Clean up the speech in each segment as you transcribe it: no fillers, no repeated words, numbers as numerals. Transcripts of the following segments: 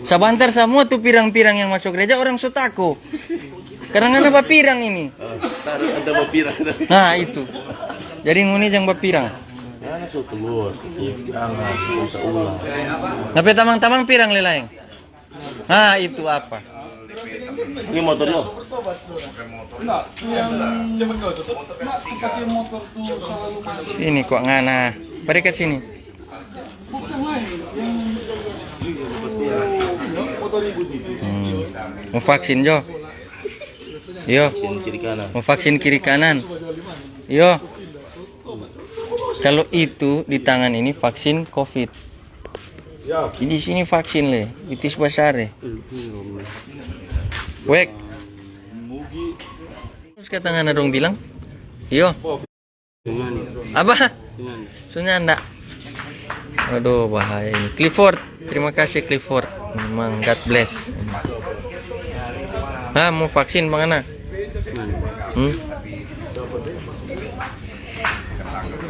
Sabantar semua tuh pirang-pirang yang masuk gereja orang sotako. Karena apa pirang ini? Ada bapirang. Nah itu. Jadi nguni jang bapirang. Mana so telur? Jangan bisa ulang. Tapi tamang-tamang pirang lelaeng. Nah itu apa? Ini motor lo? Sini kok ngana. Pada dekat sini. Mau vaksin Jo? Yo. Sini kiri kanan. Mau vaksin kiri kanan. Yo. Kalau itu di tangan ini vaksin COVID. Di sini vaksin le, itis basare. Wek. Terus kata ngana dong bilang? Yo. Apa? Sunyanda. Aduh bahaya ini. Clifford, terima kasih Clifford. Memang God bless. Nah, mau vaksin mana?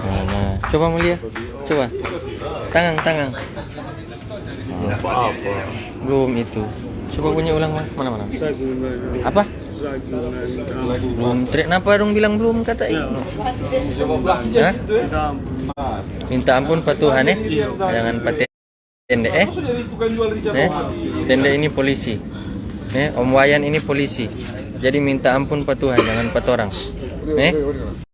Mana? Coba mulia. Coba. Tangan. Apa-apa. Belum itu. Coba bunyi ulang mana? Apa? Belum. Kenapa dong bilang belum kata itu? Hah? Minta ampun Pak Tuhan jangan pakai tende tende ini polisi. Om Wayan ini polisi. Jadi minta ampun Pak Tuhan jangan Pak orang.